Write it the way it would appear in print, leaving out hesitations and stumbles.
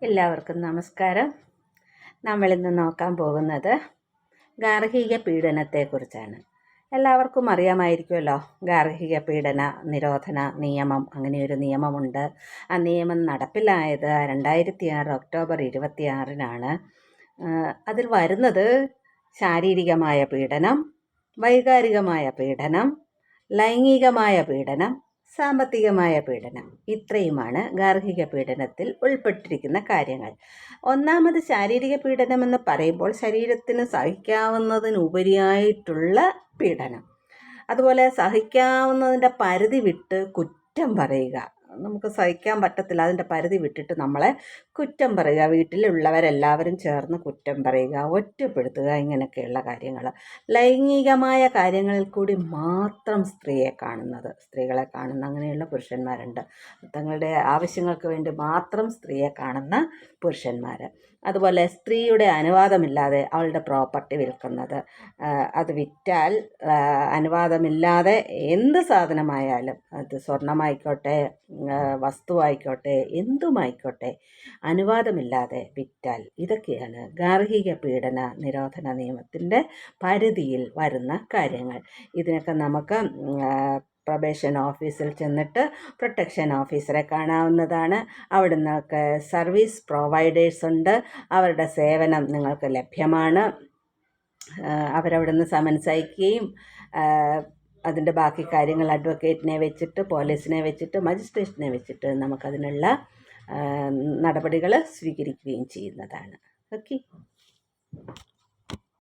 എല്ലാവർക്കും നമസ്കാരം. നമ്മളിന്ന് നോക്കാൻ പോകുന്നത് ഗാർഹിക പീഡനത്തെക്കുറിച്ചാണ്. എല്ലാവർക്കും അറിയാമായിരിക്കുമല്ലോ, ഗാർഹിക പീഡന നിരോധന നിയമം, അങ്ങനെയൊരു നിയമമുണ്ട്. ആ നിയമം നടപ്പിലായത് 2006 ഒക്ടോബർ 26-നാണ്. അതിൽ വരുന്നത് ശാരീരികമായ പീഡനം, വൈകാരികമായ പീഡനം, ലൈംഗികമായ പീഡനം, സാമ്പത്തികമായ പീഡനം, ഇത്രയുമാണ് ഗാർഹിക പീഡനത്തിൽ ഉൾപ്പെട്ടിരിക്കുന്ന കാര്യങ്ങൾ. ഒന്നാമത് ശാരീരിക പീഡനം എന്ന് പറയുമ്പോൾ ശരീരത്തിന് സഹിക്കാവുന്നതിനുപരിയായിട്ടുള്ള പീഡനം. അതുപോലെ സഹിക്കാവുന്നതിൻ്റെ പരിധി വിട്ട് കുറ്റം പറയുക. നമുക്ക് സഹിക്കാൻ പറ്റത്തില്ല, അതിൻ്റെ പരിധി വിട്ടിട്ട് നമ്മളെ കുറ്റം പറയുക, വീട്ടിലുള്ളവരെല്ലാവരും ചേർന്ന് കുറ്റം പറയുക, ഒറ്റപ്പെടുത്തുക, ഇങ്ങനെയൊക്കെയുള്ള കാര്യങ്ങൾ. ലൈംഗികമായ കാര്യങ്ങളിൽ കൂടി മാത്രം സ്ത്രീകളെ കാണുന്ന അങ്ങനെയുള്ള പുരുഷന്മാരുണ്ട്. തങ്ങളുടെ ആവശ്യങ്ങൾക്ക് വേണ്ടി മാത്രം സ്ത്രീയെ കാണുന്ന പുരുഷന്മാർ. അതുപോലെ സ്ത്രീയുടെ അനുവാദമില്ലാതെ അവളുടെ പ്രോപ്പർട്ടി വിൽക്കുന്നത്, അത് വിറ്റാൽ അനുവാദമില്ലാതെ എന്ത് സാധനമായാലും, അത് സ്വർണമായിക്കോട്ടെ, വസ്തുവായിക്കോട്ടെ, എന്തുമായിക്കോട്ടെ, അനുവാദമില്ലാതെ വിറ്റാൽ, ഇതൊക്കെയാണ് ഗാർഹിക പീഡന നിരോധന നിയമത്തിൻ്റെ പരിധിയിൽ വരുന്ന കാര്യങ്ങൾ. ഇതിനൊക്കെ നമുക്ക് പ്രൊബേഷൻ ഓഫീസിൽ ചെന്നിട്ട് പ്രൊട്ടക്ഷൻ ഓഫീസറെ കാണാവുന്നതാണ്. അവിടെ നിന്നൊക്കെ സർവീസ് പ്രൊവൈഡേഴ്സ് ഉണ്ട്, അവരുടെ സേവനം നിങ്ങൾക്ക് ലഭ്യമാണ്. അവരവിടെ നിന്ന് സമൻസ് അയക്കുകയും അതിൻ്റെ ബാക്കി കാര്യങ്ങൾ അഡ്വക്കേറ്റിനെ വെച്ചിട്ട്, പോലീസിനെ വെച്ചിട്ട്, മജിസ്ട്രേറ്റിനെ വെച്ചിട്ട് നമുക്കതിനുള്ള നടപടികൾ സ്വീകരിക്കുകയും ചെയ്യുന്നതാണ്. ഓക്കെ.